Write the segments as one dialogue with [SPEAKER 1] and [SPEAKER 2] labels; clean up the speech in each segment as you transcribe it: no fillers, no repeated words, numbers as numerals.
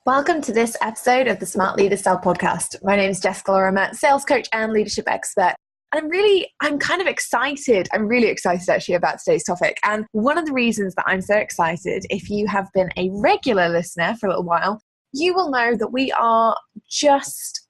[SPEAKER 1] Welcome to this episode of the Smart Leader Style podcast. My name is Jessica Lorimer, sales coach and leadership expert. And I'm kind of excited. I'm really excited actually about today's topic. And one of the reasons that I'm so excited, if you have been a regular listener for a little while, you will know that we are just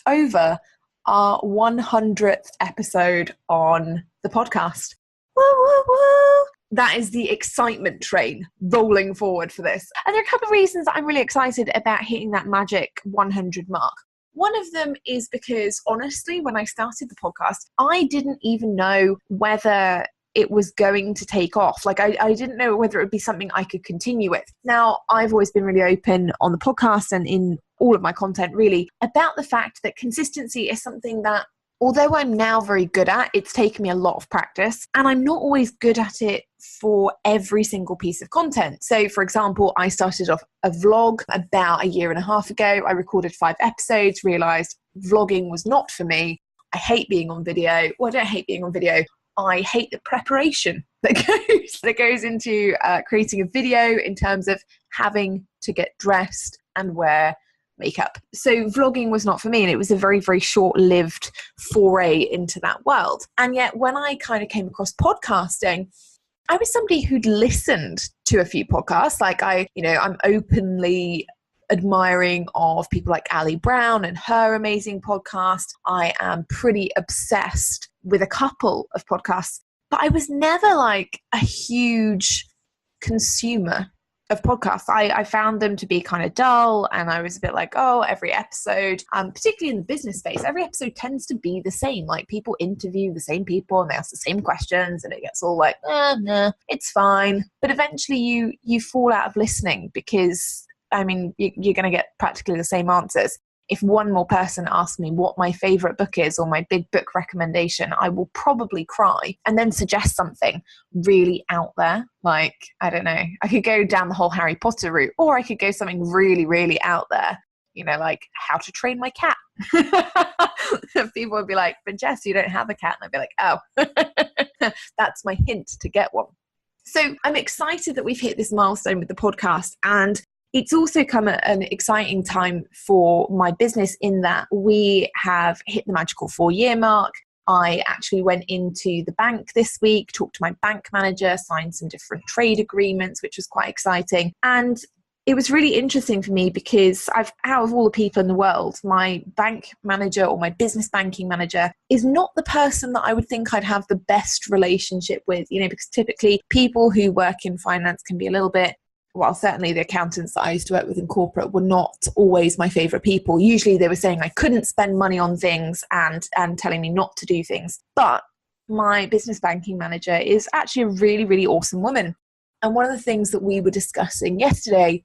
[SPEAKER 1] over our 100th episode on the podcast. Woo, woo, woo. That is the excitement train rolling forward for this. And there are a couple of reasons that I'm really excited about hitting that magic 100 mark. One of them is because, honestly, when I started the podcast, I didn't even know whether it was going to take off. I didn't know whether it would be something I could continue with. Now, I've always been really open on the podcast and in all of my content, really, about the fact that consistency is something that, although I'm now very good at, it's taken me a lot of practice, and I'm not always good at it for every single piece of content. So, for example, I started off a vlog about a year and a half ago. I recorded 5 episodes, realized vlogging was not for me. I hate being on video. Well, I don't hate being on video. I hate the preparation that goes into creating a video in terms of having to get dressed and wear makeup. So vlogging was not for me, and it was a very, very short-lived foray into that world. And yet when I kind of came across podcasting, I was somebody who'd listened to a few podcasts. I'm openly admiring of people like Ali Brown and her amazing podcast. I am pretty obsessed with a couple of podcasts, but I was never like a huge consumer of podcasts. I found them to be kind of dull, and I was a bit like, every episode, particularly in the business space, every episode tends to be the same. Like, people interview the same people and they ask the same questions, and it gets all like, nah, it's fine. But eventually you fall out of listening because, you're going to get practically the same answers. If one more person asks me what my favorite book is or my big book recommendation, I will probably cry and then suggest something really out there. Like, I don't know, I could go down the whole Harry Potter route, or I could go something really, really out there, like How to Train My Cat. People would be like, but Jess, you don't have a cat. And I'd be like, oh, that's my hint to get one. So I'm excited that we've hit this milestone with the podcast, and it's also come at an exciting time for my business in that we have hit the magical 4-year mark. I actually went into the bank this week, talked to my bank manager, signed some different trade agreements, which was quite exciting. And it was really interesting for me because out of all the people in the world, my bank manager or my business banking manager is not the person that I would think I'd have the best relationship with, because typically people who work in finance can be a little bit, well, certainly the accountants that I used to work with in corporate were not always my favorite people. Usually they were saying I couldn't spend money on things and telling me not to do things. But my business banking manager is actually a really, really awesome woman. And one of the things that we were discussing yesterday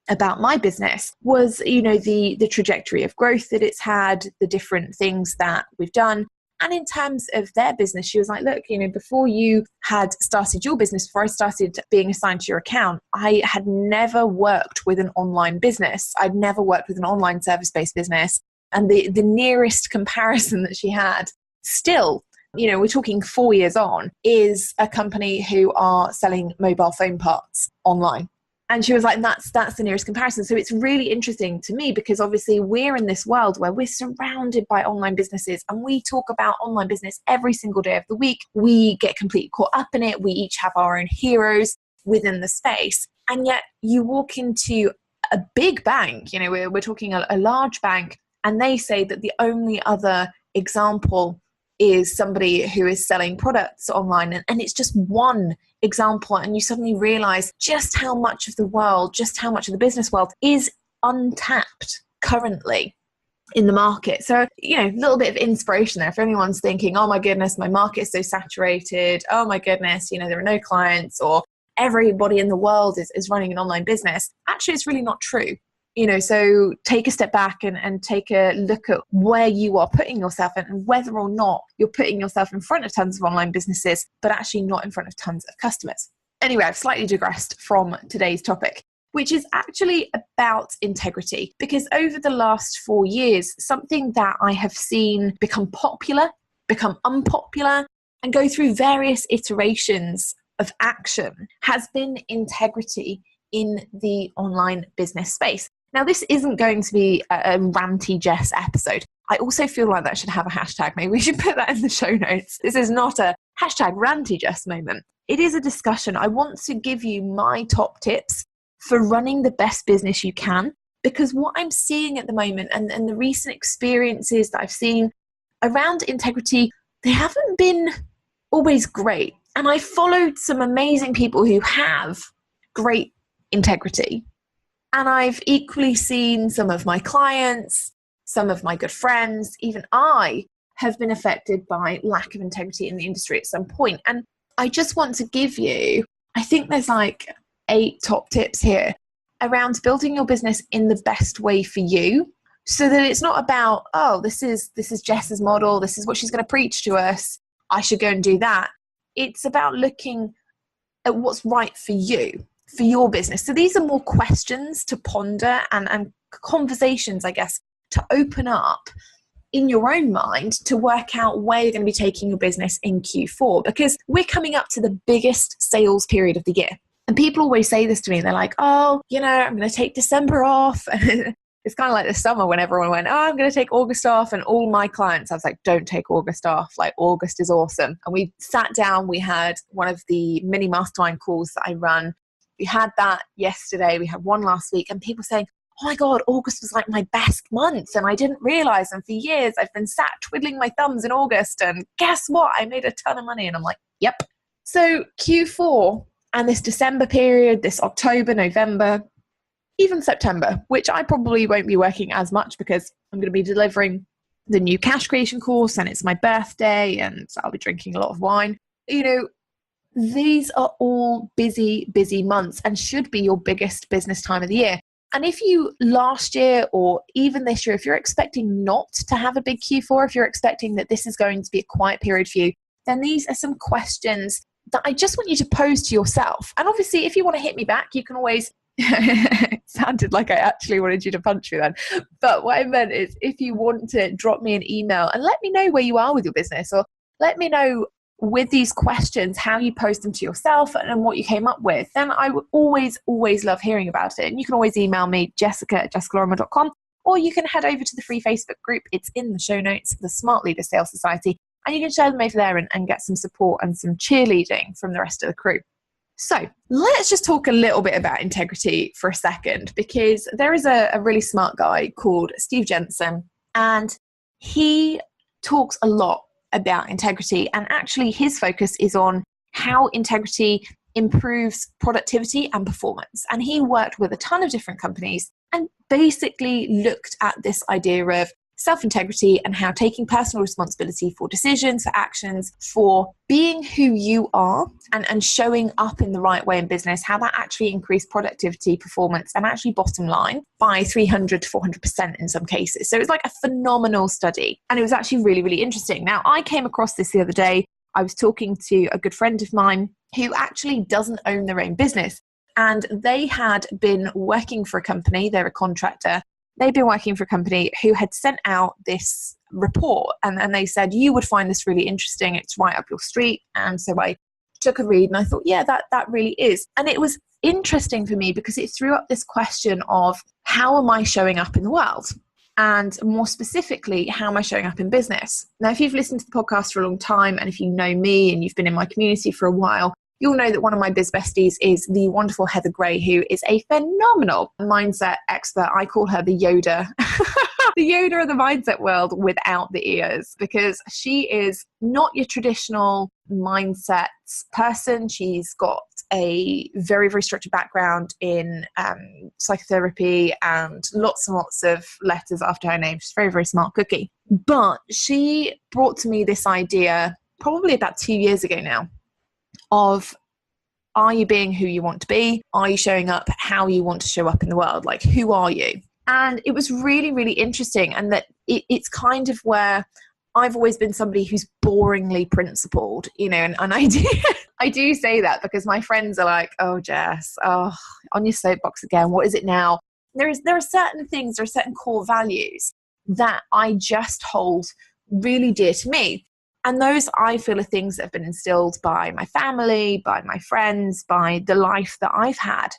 [SPEAKER 1] about my business was, the trajectory of growth that it's had, the different things that we've done. And in terms of their business, she was like, look, before you had started your business, before I started being assigned to your account, I had never worked with an online business. I'd never worked with an online service-based business. And the nearest comparison that she had still, we're talking 4 years on, is a company who are selling mobile phone parts online. And she was like, that's the nearest comparison. So it's really interesting to me because obviously we're in this world where we're surrounded by online businesses, and we talk about online business every single day of the week. We get completely caught up in it. We each have our own heroes within the space. And yet you walk into a big bank, we're talking a large bank, and they say that the only other example is somebody who is selling products online, and it's just one example, and you suddenly realize just how much of the world, just how much of the business world is untapped currently in the market. So, a little bit of inspiration there. If anyone's thinking, oh my goodness, my market is so saturated, oh my goodness, there are no clients, or everybody in the world is running an online business. Actually, it's really not true. So take a step back and take a look at where you are putting yourself in, and whether or not you're putting yourself in front of tons of online businesses, but actually not in front of tons of customers. Anyway, I've slightly digressed from today's topic, which is actually about integrity. Because over the last 4 years, something that I have seen become popular, become unpopular, and go through various iterations of action has been integrity in the online business space. Now, this isn't going to be a ranty Jess episode. I also feel like that should have a hashtag. Maybe we should put that in the show notes. This is not a hashtag ranty Jess moment. It is a discussion. I want to give you my top tips for running the best business you can, because what I'm seeing at the moment and the recent experiences that I've seen around integrity, they haven't been always great. And I followed some amazing people who have great integrity. And I've equally seen some of my clients, some of my good friends, even I have been affected by lack of integrity in the industry at some point. And I just want to give you, I think there's like 8 top tips here around building your business in the best way for you, so that it's not about, oh, this is Jess's model, this is what she's going to preach to us, I should go and do that. It's about looking at what's right for you, for your business. So these are more questions to ponder and conversations, I guess, to open up in your own mind to work out where you're going to be taking your business in Q4, because we're coming up to the biggest sales period of the year. And people always say this to me. They're like, oh, I'm going to take December off. It's kind of like the summer when everyone went, oh, I'm going to take August off. And all my clients, I was like, don't take August off. Like, August is awesome. And we sat down, we had one of the mini mastermind calls that I run. We had that yesterday. We had one last week, and people saying, oh my God, August was like my best month. And I didn't realize. And for years, I've been sat twiddling my thumbs in August. And guess what? I made a ton of money. And I'm like, yep. So Q4 and this December period, this October, November, even September, which I probably won't be working as much because I'm going to be delivering the new cash creation course and it's my birthday and I'll be drinking a lot of wine. These are all busy, busy months and should be your biggest business time of the year. And if you last year or even this year, if you're expecting not to have a big Q4, if you're expecting that this is going to be a quiet period for you, then these are some questions that I just want you to pose to yourself. And obviously, if you want to hit me back, you can always... It sounded like I actually wanted you to punch me then. But what I meant is, if you want to drop me an email and let me know where you are with your business, or let me know with these questions how you pose them to yourself and what you came up with, then I would always love hearing about it. And you can always email me, jessica@jessicalorimer.com, or you can head over to the free Facebook group. It's in the show notes, the Smart Leader Sales Society, and you can share them over there and get some support and some cheerleading from the rest of the crew. So let's just talk a little bit about integrity for a second, because there is a really smart guy called Steve Jensen, and he talks a lot about integrity, and actually his focus is on how integrity improves productivity and performance. And he worked with a ton of different companies and basically looked at this idea of self-integrity and how taking personal responsibility for decisions, for actions, for being who you are and showing up in the right way in business, how that actually increased productivity, performance, and actually bottom line by 300 to 400% in some cases. So it was like a phenomenal study. And it was actually really, really interesting. Now, I came across this the other day. I was talking to a good friend of mine who actually doesn't own their own business. And they had been working for a company, they're a contractor. They'd been working for a company who had sent out this report, and they said, you would find this really interesting. It's right up your street. And so I took a read and I thought, yeah, that really is. And it was interesting for me because it threw up this question of, how am I showing up in the world? And more specifically, how am I showing up in business? Now, if you've listened to the podcast for a long time, and if you know me and you've been in my community for a while, you'll know that one of my biz besties is the wonderful Heather Gray, who is a phenomenal mindset expert. I call her the Yoda, the Yoda of the mindset world without the ears, because she is not your traditional mindset person. She's got a very, very structured background in psychotherapy and lots of letters after her name. She's a very, very smart cookie. But she brought to me this idea probably about 2 years ago now, of, are you being who you want to be? Are you showing up how you want to show up in the world? Like, who are you? And it was really, really interesting. And that it's kind of where I've always been somebody who's boringly principled, and I do say that because my friends are like, oh, Jess, on your soapbox again. What is it now? There are certain things, there are certain core values that I just hold really dear to me. And those, I feel, are things that have been instilled by my family, by my friends, by the life that I've had.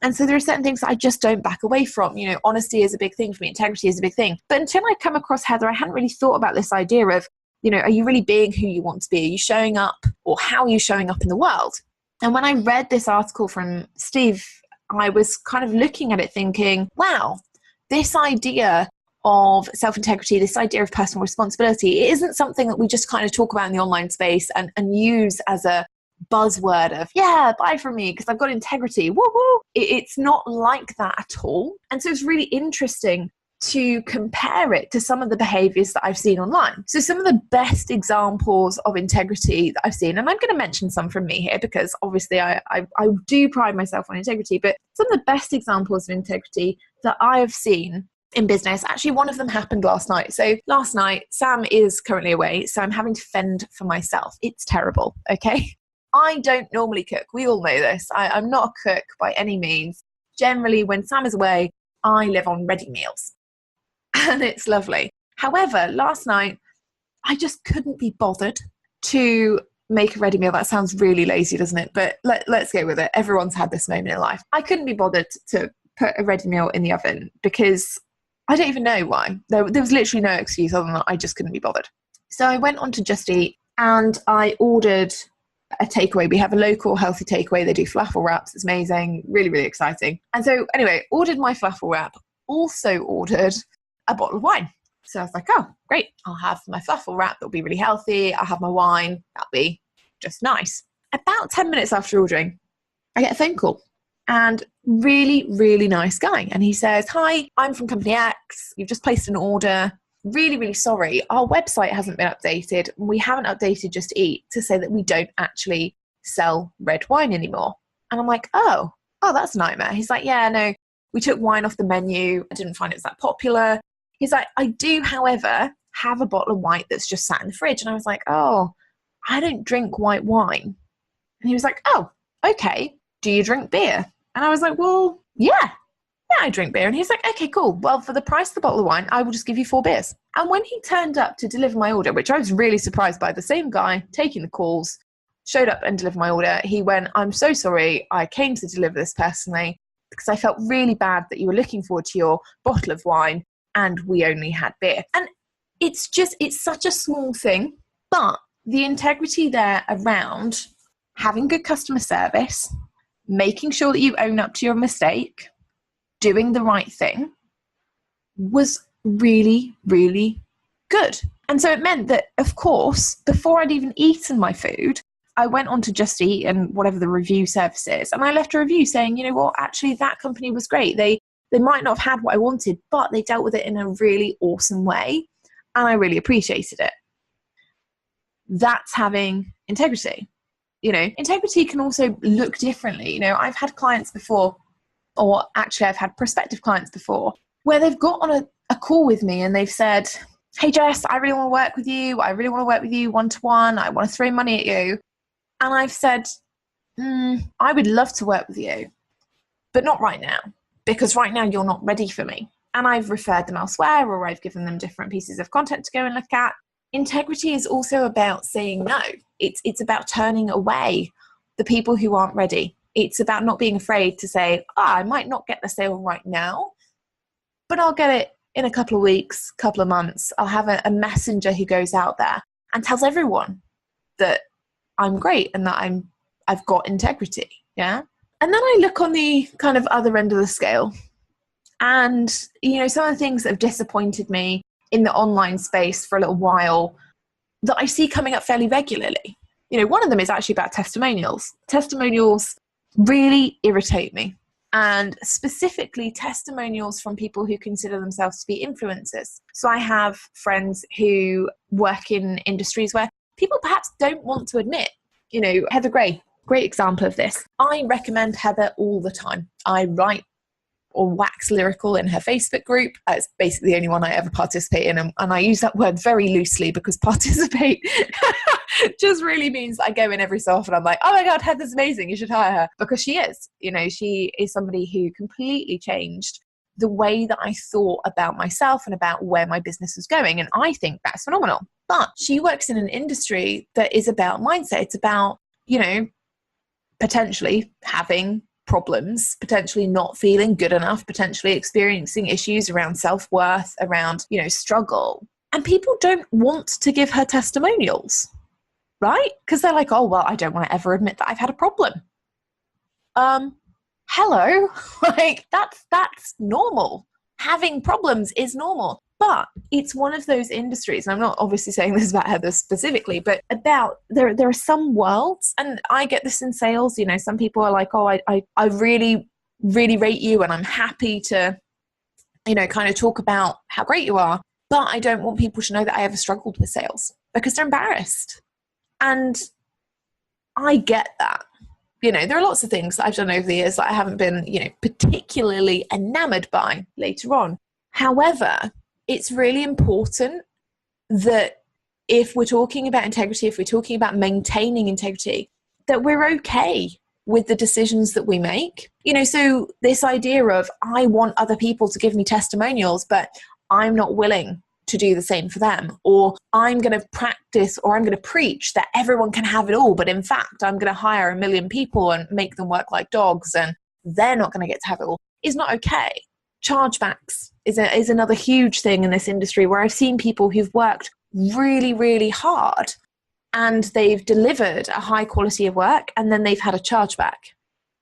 [SPEAKER 1] And so there are certain things that I just don't back away from. You know, honesty is a big thing for me. Integrity is a big thing. But until I come across Heather, I hadn't really thought about this idea of, you know, are you really being who you want to be? Are you showing up, or how are you showing up in the world? And when I read this article from Steve, I was kind of looking at it thinking, wow, this idea of self-integrity, this idea of personal responsibility, it isn't something that we just kind of talk about in the online space and use as a buzzword of, yeah, buy from me because I've got integrity. Woo woo. It's not like that at all. And so it's really interesting to compare it to some of the behaviors that I've seen online. So some of the best examples of integrity that I've seen, and I'm going to mention some from me here because obviously I do pride myself on integrity, but some of the best examples of integrity that I have seen in business, actually one of them happened last night. So last night, Sam is currently away, so I'm having to fend for myself. It's terrible, okay? I don't normally cook. We all know this. I'm not a cook by any means. Generally, when Sam is away, I live on ready meals. And it's lovely. However, last night, I just couldn't be bothered to make a ready meal. That sounds really lazy, doesn't it? But let's go with it. Everyone's had this moment in life. I couldn't be bothered to put a ready meal in the oven because I don't even know why. There was literally no excuse other than I just couldn't be bothered. So I went on to Just Eat and I ordered a takeaway. We have a local healthy takeaway. They do falafel wraps. It's amazing. Really, really exciting. And so anyway, ordered my falafel wrap. Also ordered a bottle of wine. So I was like, oh, great. I'll have my falafel wrap. That'll be really healthy. I'll have my wine. That'll be just nice. About 10 minutes after ordering, I get a phone call. And really, really nice guy. And he says, hi, I'm from Company X. You've just placed an order. Really, really sorry. Our website hasn't been updated. We haven't updated Just Eat to say that we don't actually sell red wine anymore. And I'm like, oh, that's a nightmare. He's like, yeah, no, we took wine off the menu. I didn't find it was that popular. He's like, I do, however, have a bottle of white that's just sat in the fridge. And I was like, oh, I don't drink white wine. And he was like, oh, okay. Do you drink beer? And I was like, well, yeah, I drink beer. And he's like, okay, cool. Well, for the price of the bottle of wine, I will just give you 4 beers. And when he turned up to deliver my order, which I was really surprised by, the same guy taking the calls, showed up and delivered my order. He went, I'm so sorry. I came to deliver this personally because I felt really bad that you were looking forward to your bottle of wine and we only had beer. And it's such a small thing, but the integrity there around having good customer service, making sure that you own up to your mistake, doing the right thing, was really, really good. And so it meant that, of course, before I'd even eaten my food, I went on to Just Eat and whatever the review service is, and I left a review saying, you know what, actually that company was great. They might not have had what I wanted, but they dealt with it in a really awesome way, and I really appreciated it. That's having integrity. You know, integrity can also look differently. You know, I've had clients before, or actually I've had prospective clients before, where they've got on a call with me and they've said, hey Jess, I really want to work with you. I really want to work with you one-to-one. I want to throw money at you. And I've said, I would love to work with you, but not right now, because right now you're not ready for me. And I've referred them elsewhere, or I've given them different pieces of content to go and look at. Integrity is also about saying no. It's about turning away the people who aren't ready. It's about not being afraid to say, I might not get the sale right now, but I'll get it in a couple of weeks, couple of months. I'll have a messenger who goes out there and tells everyone that I'm great and that I've got integrity. Yeah. And then I look on the kind of other end of the scale, and, you know, some of the things that have disappointed me in the online space for a little while that I see coming up fairly regularly. You know, one of them is actually about testimonials. Testimonials really irritate me, and specifically testimonials from people who consider themselves to be influencers. So I have friends who work in industries where people perhaps don't want to admit, you know, Heather Gray, great example of this. I recommend Heather all the time. I write or wax lyrical in her Facebook group. It's basically the only one I ever participate in. And I use that word very loosely because participate just really means I go in every so often. I'm like, oh my God, Heather's amazing. You should hire her. Because she is, you know, she is somebody who completely changed the way that I thought about myself and about where my business was going. And I think that's phenomenal. But she works in an industry that is about mindset. It's about, you know, potentially having problems, potentially not feeling good enough, potentially experiencing issues around self-worth, around, struggle. And people don't want to give her testimonials, right? Because they're like, oh, well, I don't want to ever admit that I've had a problem. Hello, like that's normal. Having problems is normal. But it's one of those industries, and I'm not obviously saying this about Heather specifically, but about there are some worlds, and I get this in sales, some people are like, oh, I really, really rate you, and I'm happy to, kind of talk about how great you are, but I don't want people to know that I ever struggled with sales because they're embarrassed. And I get that. There are lots of things that I've done over the years that I haven't been, particularly enamored by later on. However, it's really important that if we're talking about integrity, if we're talking about maintaining integrity, that we're okay with the decisions that we make. So this idea of I want other people to give me testimonials, but I'm not willing to do the same for them, or I'm going to practice or I'm going to preach that everyone can have it all, but in fact I'm going to hire 1 million people and make them work like dogs and they're not going to get to have it all, is not okay. Chargebacks is another huge thing in this industry, where I've seen people who've worked really, really hard and they've delivered a high quality of work, and then they've had a chargeback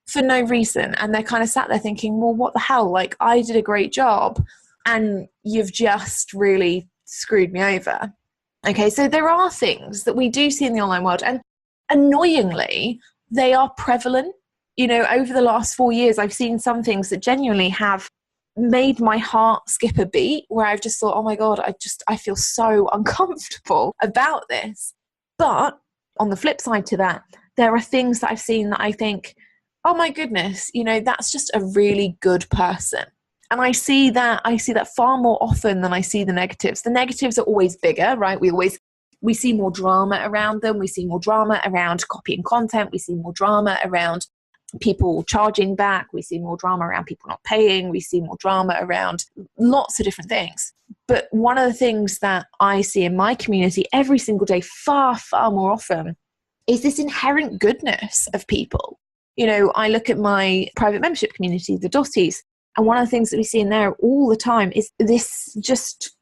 [SPEAKER 1] for no reason, and they're kind of sat there thinking, well, what the hell, like I did a great job and you've just really screwed me over. Okay, so there are things that we do see in the online world, and annoyingly, they are prevalent. Over the last 4 years, I've seen some things that genuinely have made my heart skip a beat, where I've just thought, oh my God, I feel so uncomfortable about this. But on the flip side to that, there are things that I've seen that I think, oh my goodness, that's just a really good person. And I see that far more often than I see the negatives. The negatives are always bigger, right? We see more drama around them. We see more drama around copying content. We see more drama around people charging back. We see more drama around people not paying. We see more drama around lots of different things. But one of the things that I see in my community every single day, far, far more often, is this inherent goodness of people. I look at my private membership community, the Dotties, and one of the things that we see in there all the time is this just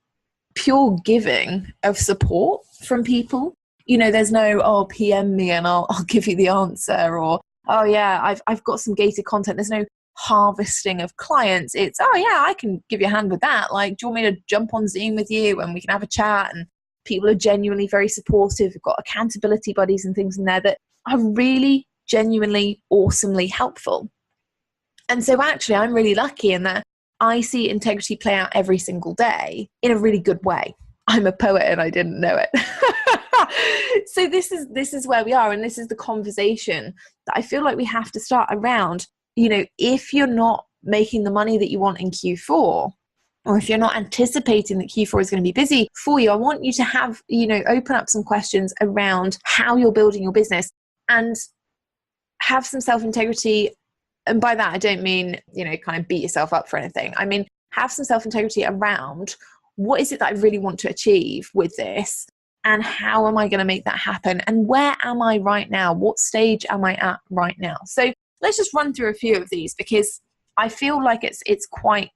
[SPEAKER 1] pure giving of support from people. There's no, oh, PM me and I'll give you the answer, or, oh yeah, I've got some gated content. There's no harvesting of clients. It's, oh yeah, I can give you a hand with that. Like, do you want me to jump on Zoom with you and we can have a chat? And people are genuinely very supportive. We've got accountability buddies and things in there that are really genuinely awesomely helpful. And so actually I'm really lucky in that I see integrity play out every single day in a really good way. I'm a poet and I didn't know it. So this is where we are, and this is the conversation that I feel like we have to start around. If you're not making the money that you want in Q4, or if you're not anticipating that Q4 is going to be busy for you, I want you to have, open up some questions around how you're building your business and have some self-integrity. And by that, I don't mean, kind of beat yourself up for anything. I mean, have some self-integrity around what is it that I really want to achieve with this, and how am I going to make that happen? And where am I right now? What stage am I at right now? So let's just run through a few of these, because I feel like it's quite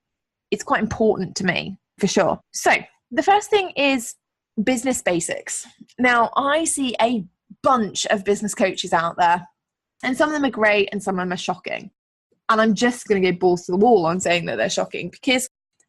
[SPEAKER 1] important to me, for sure. So the first thing is business basics. Now, I see a bunch of business coaches out there, and some of them are great and some of them are shocking. And I'm just going to go balls to the wall on saying that they're shocking, because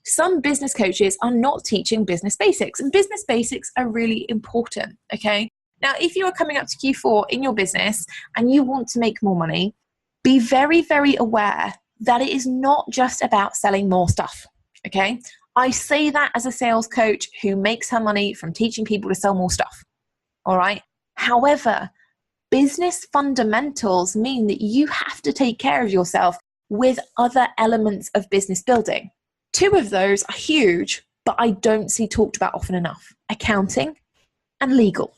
[SPEAKER 1] some business coaches are not teaching business basics, and business basics are really important. Okay. Now, if you are coming up to Q4 in your business and you want to make more money, be very, very aware that it is not just about selling more stuff. Okay. I say that as a sales coach who makes her money from teaching people to sell more stuff. All right. However, business fundamentals mean that you have to take care of yourself with other elements of business building. Two of those are huge, but I don't see talked about often enough: accounting and legal.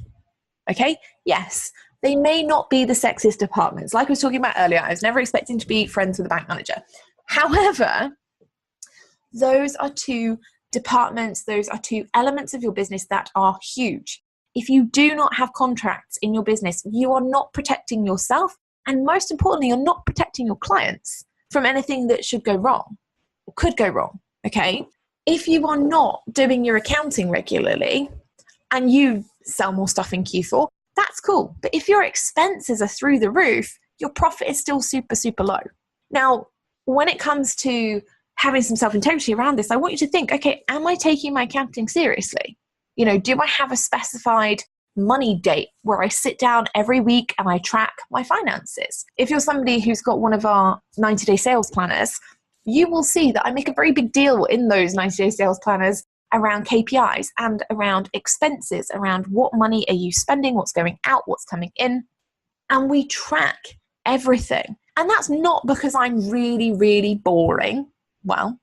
[SPEAKER 1] Okay? Yes, they may not be the sexiest departments. Like I was talking about earlier, I was never expecting to be friends with a bank manager. However, those are two departments, those are two elements of your business that are huge. If you do not have contracts in your business, you are not protecting yourself And most importantly, you're not protecting your clients from anything that should go wrong or could go wrong, okay? If you are not doing your accounting regularly and you sell more stuff in Q4, that's cool. But if your expenses are through the roof, your profit is still super, super low. Now, when it comes to having some self-integrity around this, I want you to think, okay, am I taking my accounting seriously? You know, do I have a specified money date where I sit down every week and I track my finances? If you're somebody who's got one of our 90-day sales planners, you will see that I make a very big deal in those 90-day sales planners around KPIs and around expenses, around what money are you spending, what's going out, what's coming in. And we track everything. And that's not because I'm really, really boring. Well,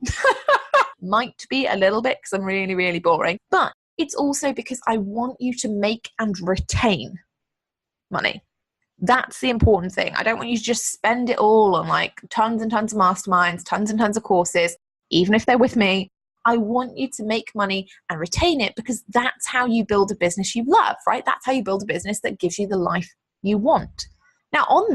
[SPEAKER 1] might be a little bit because I'm really, really boring. But it's also because I want you to make and retain money. That's the important thing. I don't want you to just spend it all on like tons and tons of masterminds, tons and tons of courses, even if they're with me. I want you to make money and retain it because that's how you build a business you love, right? That's how you build a business that gives you the life you want. Now, on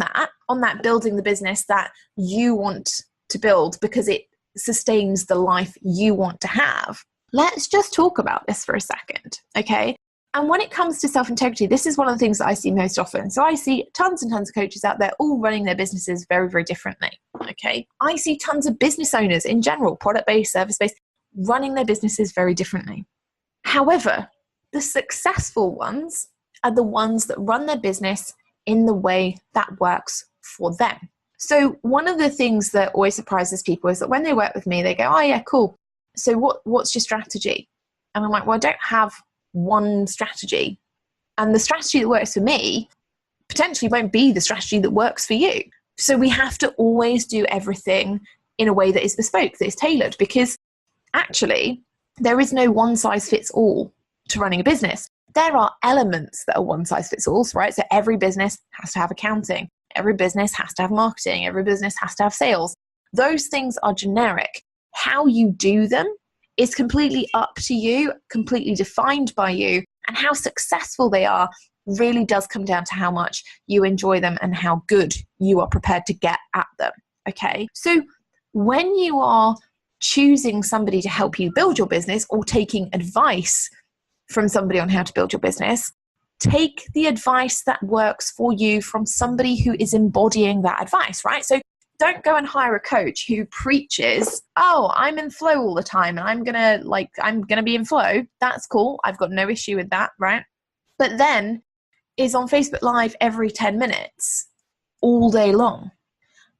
[SPEAKER 1] that building the business that you want to build because it sustains the life you want to have, let's just talk about this for a second, okay? And when it comes to self-integrity, this is one of the things that I see most often. So I see tons and tons of coaches out there all running their businesses very, very differently, okay? I see tons of business owners in general, product-based, service-based, running their businesses very differently. However, the successful ones are the ones that run their business in the way that works for them. So one of the things that always surprises people is that when they work with me, they go, oh yeah, cool. So what's your strategy? And I'm like, well, I don't have one strategy. And the strategy that works for me potentially won't be the strategy that works for you. So we have to always do everything in a way that is bespoke, that is tailored, because actually there is no one size fits all to running a business. There are elements that are one size fits all, right? So every business has to have accounting. Every business has to have marketing. Every business has to have sales. Those things are generic. How you do them is completely up to you, completely defined by you, and how successful they are really does come down to how much you enjoy them and how good you are prepared to get at them, okay? So when you are choosing somebody to help you build your business or taking advice from somebody on how to build your business, take the advice that works for you from somebody who is embodying that advice, right? So don't go and hire a coach who preaches, oh, I'm in flow all the time and I'm gonna be in flow. That's cool. I've got no issue with that, right? But then is on Facebook Live every 10 minutes all day long.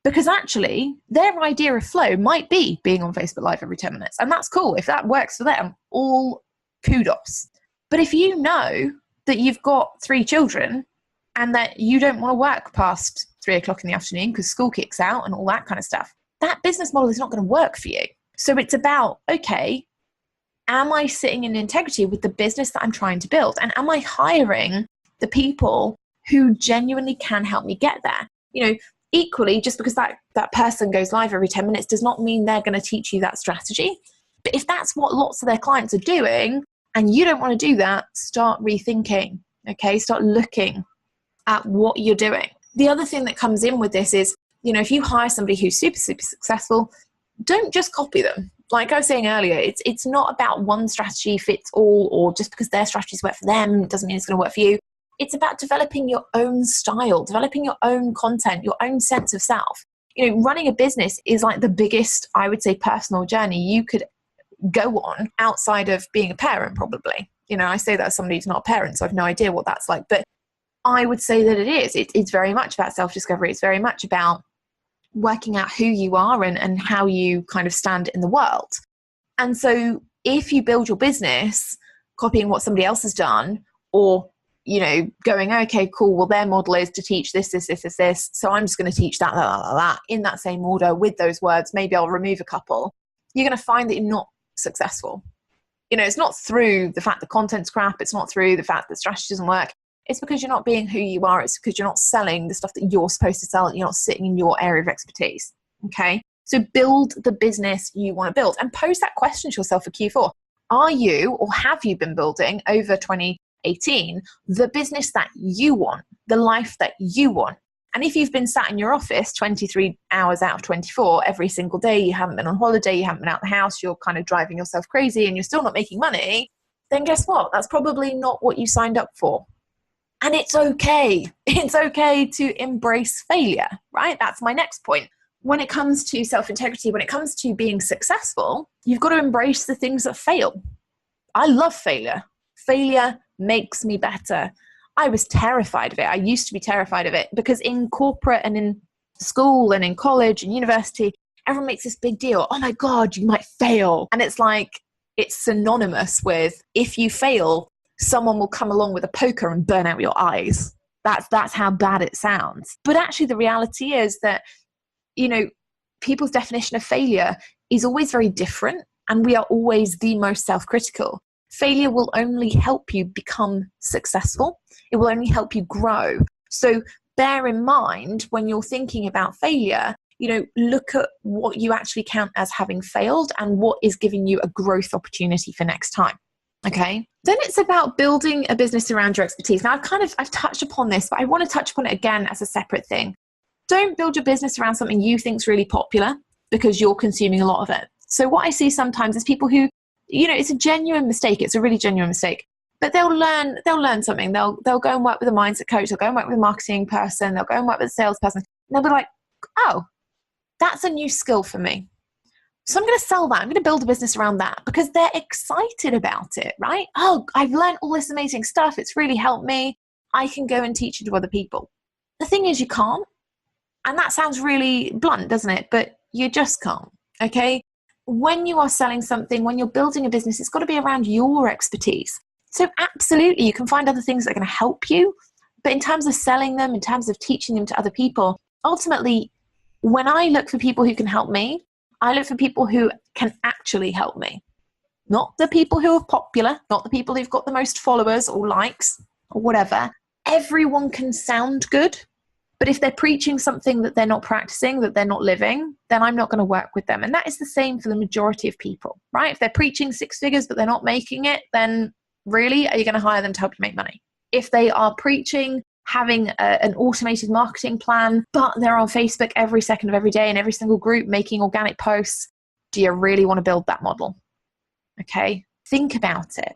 [SPEAKER 1] Because actually, their idea of flow might be being on Facebook Live every 10 minutes. And that's cool. If that works for them, all kudos. But if you know that you've got 3 children and that you don't want to work past 3 o'clock in the afternoon because school kicks out and all that kind of stuff, that business model is not going to work for you. So it's about, okay, am I sitting in integrity with the business that I'm trying to build? And am I hiring the people who genuinely can help me get there? You know, equally, just because that person goes live every 10 minutes does not mean they're going to teach you that strategy. But if that's what lots of their clients are doing and you don't want to do that, start rethinking, okay? Start looking at what you're doing. The other thing that comes in with this is, you know, if you hire somebody who's super, super successful, don't just copy them. Like I was saying earlier, it's not about one strategy fits all, or just because their strategies work for them doesn't mean it's going to work for you. It's about developing your own style, developing your own content, your own sense of self. You know, running a business is like the biggest, I would say, personal journey you could go on outside of being a parent, probably. You know, I say that as somebody who's not a parent, so I have no idea what that's like. But I would say that it is. It's very much about self-discovery. It's very much about working out who you are and how you kind of stand in the world. And so if you build your business copying what somebody else has done, or, you know, going, okay, cool, well, their model is to teach this, so I'm just going to teach that in that same order with those words, maybe I'll remove a couple, you're going to find that you're not successful. You know, it's not through the fact the content's crap, it's not through the fact that strategy doesn't work, it's because you're not being who you are, it's because you're not selling the stuff that you're supposed to sell, you're not sitting in your area of expertise, okay? So build the business you want to build and pose that question to yourself for Q4. Are you, or have you been building over 2018 the business that you want, the life that you want? And if you've been sat in your office 23 hours out of 24 every single day, you haven't been on holiday, you haven't been out the house, you're kind of driving yourself crazy and you're still not making money, then guess what? That's probably not what you signed up for. And it's okay. It's okay to embrace failure, right? That's my next point. When it comes to self-integrity, when it comes to being successful, you've got to embrace the things that fail. I love failure. Failure makes me better. I was terrified of it. I used to be terrified of it because in corporate and in school and in college and university, everyone makes this big deal. Oh my God, you might fail. And it's like, it's synonymous with if you fail, someone will come along with a poker and burn out your eyes. That's how bad it sounds. But actually the reality is that, you know, people's definition of failure is always very different, and we are always the most self-critical. Failure will only help you become successful. It will only help you grow. So bear in mind when you're thinking about failure, you know, look at what you actually count as having failed and what is giving you a growth opportunity for next time. Okay. Then it's about building a business around your expertise. Now I've touched upon this, but I want to touch upon it again as a separate thing. Don't build your business around something you think is really popular because you're consuming a lot of it. So what I see sometimes is people who, you know, it's a genuine mistake. It's a really genuine mistake, but they'll learn something. They'll go and work with a mindset coach. They'll go and work with a marketing person. They'll go and work with a salesperson. And they'll be like, oh, that's a new skill for me. So I'm going to sell that. I'm going to build a business around that because they're excited about it, right? Oh, I've learned all this amazing stuff. It's really helped me. I can go and teach it to other people. The thing is, you can't. And that sounds really blunt, doesn't it? But you just can't, okay? When you are selling something, when you're building a business, it's got to be around your expertise. So absolutely, you can find other things that are going to help you. But in terms of selling them, in terms of teaching them to other people, ultimately, when I look for people who can help me, I look for people who can actually help me. Not the people who are popular, not the people who've got the most followers or likes or whatever. Everyone can sound good. But if they're preaching something that they're not practicing, that they're not living, then I'm not going to work with them. And that is the same for the majority of people, right? If they're preaching 6 figures, but they're not making it, then really, are you going to hire them to help you make money? If they are preaching having an automated marketing plan, but they're on Facebook every second of every day in every single group making organic posts, do you really want to build that model? Okay, think about it.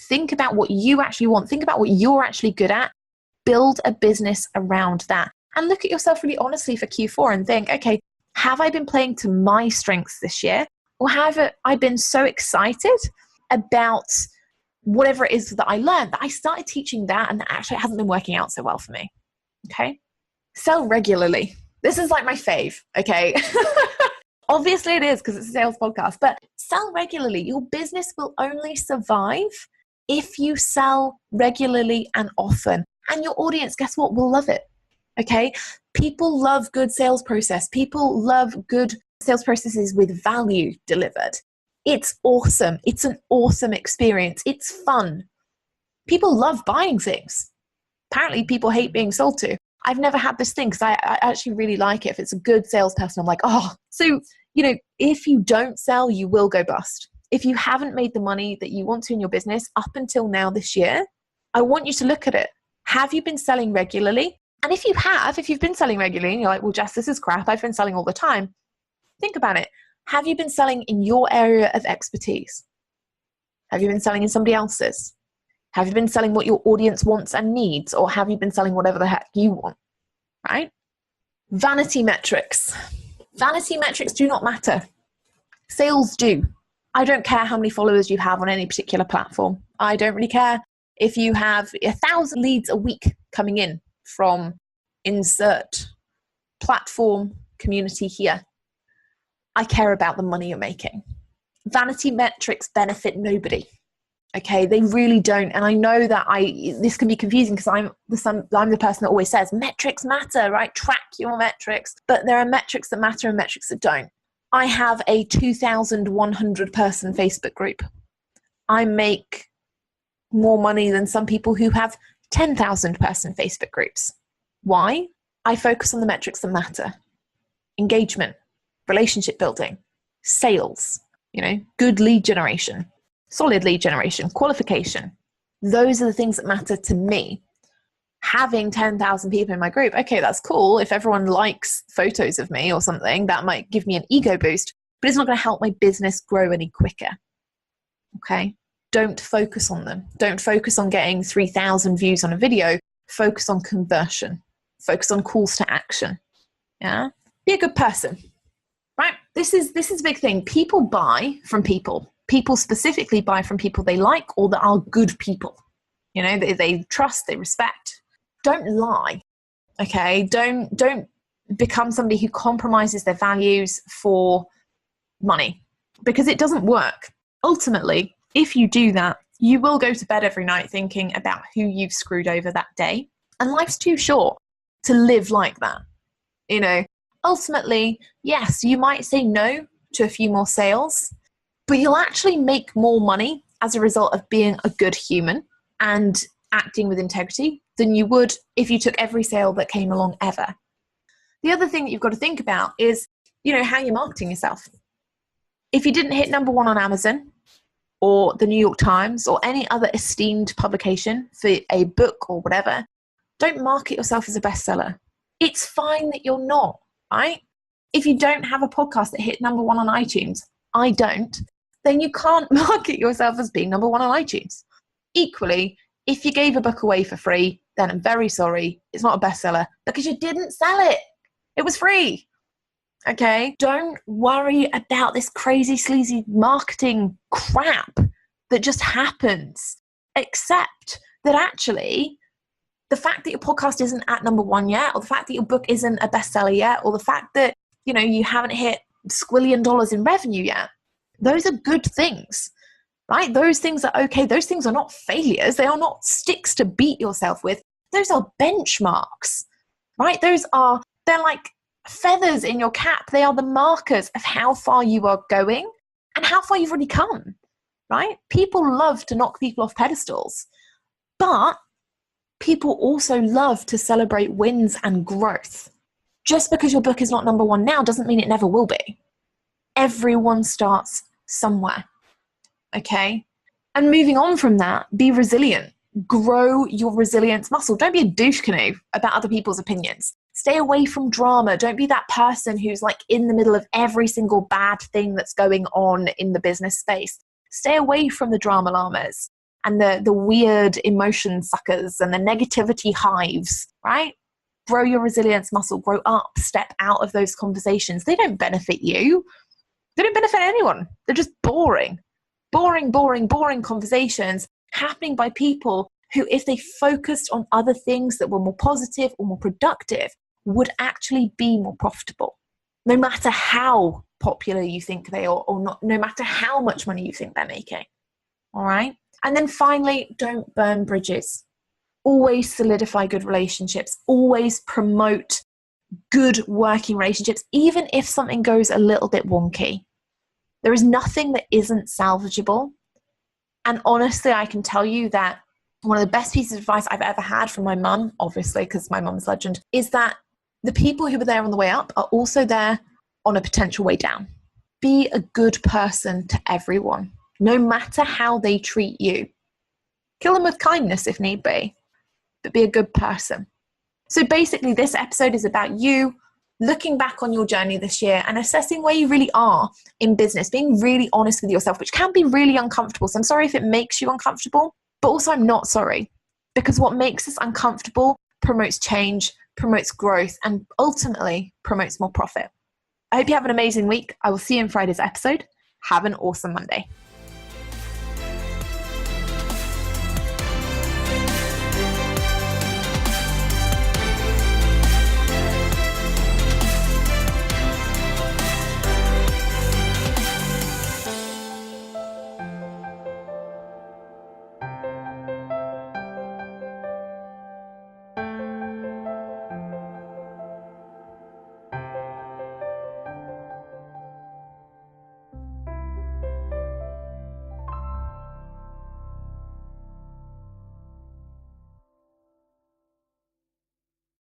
[SPEAKER 1] Think about what you actually want. Think about what you're actually good at. Build a business around that. And look at yourself really honestly for Q4 and think, okay, have I been playing to my strengths this year? Or have I been so excited about whatever it is that I learned that I started teaching that and actually it hasn't been working out so well for me? Okay. Sell regularly. This is like my fave. Okay. Obviously it is because it's a sales podcast, but sell regularly. Your business will only survive if you sell regularly and often. And your audience, guess what, will love it. Okay. People love good sales process. People love good sales processes with value delivered. It's awesome. It's an awesome experience. It's fun. People love buying things. Apparently people hate being sold to. I've never had this thing because I actually really like it. If it's a good salesperson, I'm like, oh, so, you know, if you don't sell, you will go bust. If you haven't made the money that you want to in your business up until now this year, I want you to look at it. Have you been selling regularly? And if you've been selling regularly and you're like, well, Jess, this is crap. I've been selling all the time. Think about it. Have you been selling in your area of expertise? Have you been selling in somebody else's? Have you been selling what your audience wants and needs? Or have you been selling whatever the heck you want? Right? Vanity metrics. Vanity metrics do not matter. Sales do. I don't care how many followers you have on any particular platform. I don't really care if you have 1,000 leads a week coming in from insert platform community here. I care about the money you're making. Vanity metrics benefit nobody. Okay, they really don't. And I know that this can be confusing because I'm the person that always says metrics matter, right? Track your metrics. But there are metrics that matter and metrics that don't. I have a 2,100 person Facebook group. I make more money than some people who have 10,000 person Facebook groups. Why? I focus on the metrics that matter. Engagement, relationship building, sales, good lead generation, solid lead generation, qualification. Those are the things that matter to me. having 10,000 people in my group. Okay, that's cool. If everyone likes photos of me or something, that might give me an ego boost, but it's not going to help my business grow any quicker. Okay? Don't focus on them. Don't focus on getting 3,000 views on a video. Focus on conversion. Focus on calls to action. Yeah? Be a good person. Right? This is a big thing. People buy from people. People specifically buy from people they like or that are good people. You know, they trust, they respect. Don't lie. Okay? Don't become somebody who compromises their values for money, because it doesn't work. Ultimately, if you do that, you will go to bed every night thinking about who you've screwed over that day. And life's too short to live like that. You know, ultimately, yes, you might say no to a few more sales, but you'll actually make more money as a result of being a good human and acting with integrity than you would if you took every sale that came along ever. The other thing that you've got to think about is, you know, how you're marketing yourself. If you didn't hit number 1 on Amazon or the New York Times or any other esteemed publication for a book or whatever, don't market yourself as a bestseller. It's fine that you're not, right? If you don't have a podcast that hit number 1 on iTunes, I don't, then you can't market yourself as being number 1 on iTunes. Equally, if you gave a book away for free, then I'm very sorry, it's not a bestseller because you didn't sell it. It was free. Okay? Don't worry about this crazy, sleazy marketing crap that just happens. Accept that actually the fact that your podcast isn't at number 1 yet, or the fact that your book isn't a bestseller yet, or the fact that, you know, you haven't hit squillion dollars in revenue yet, those are good things, right? Those things are okay. Those things are not failures. They are not sticks to beat yourself with. Those are benchmarks, right? They're like feathers in your cap. They are the markers of how far you are going and how far you've already come, right? People love to knock people off pedestals, but people also love to celebrate wins and growth. Just because your book is not number 1 now doesn't mean it never will be. Everyone starts somewhere, okay? And moving on from that, be resilient. Grow your resilience muscle. Don't be a douche canoe about other people's opinions. Stay away from drama. Don't be that person who's like in the middle of every single bad thing that's going on in the business space. Stay away from the drama llamas and the weird emotion suckers and the negativity hives, right? Grow your resilience muscle. Grow up. Step out of those conversations. They don't benefit you. They don't benefit anyone. They're just boring. Boring conversations happening by people who, if they focused on other things that were more positive or more productive, would actually be more profitable. No matter how popular you think they are or not, no matter how much money you think they're making. All right? And then finally, don't burn bridges. Always solidify good relationships. Always promote good working relationships, even if something goes a little bit wonky. There is nothing that isn't salvageable. And honestly, I can tell you that one of the best pieces of advice I've ever had from my mum, obviously, because my mum's legend, is that the people who were there on the way up are also there on a potential way down. Be a good person to everyone, no matter how they treat you. Kill them with kindness if need be, but be a good person. So basically, this episode is about you looking back on your journey this year and assessing where you really are in business, being really honest with yourself, which can be really uncomfortable. So I'm sorry if it makes you uncomfortable, but also I'm not sorry, because what makes us uncomfortable promotes change, promotes growth, and ultimately promotes more profit. I hope you have an amazing week. I will see you in Friday's episode. Have an awesome Monday.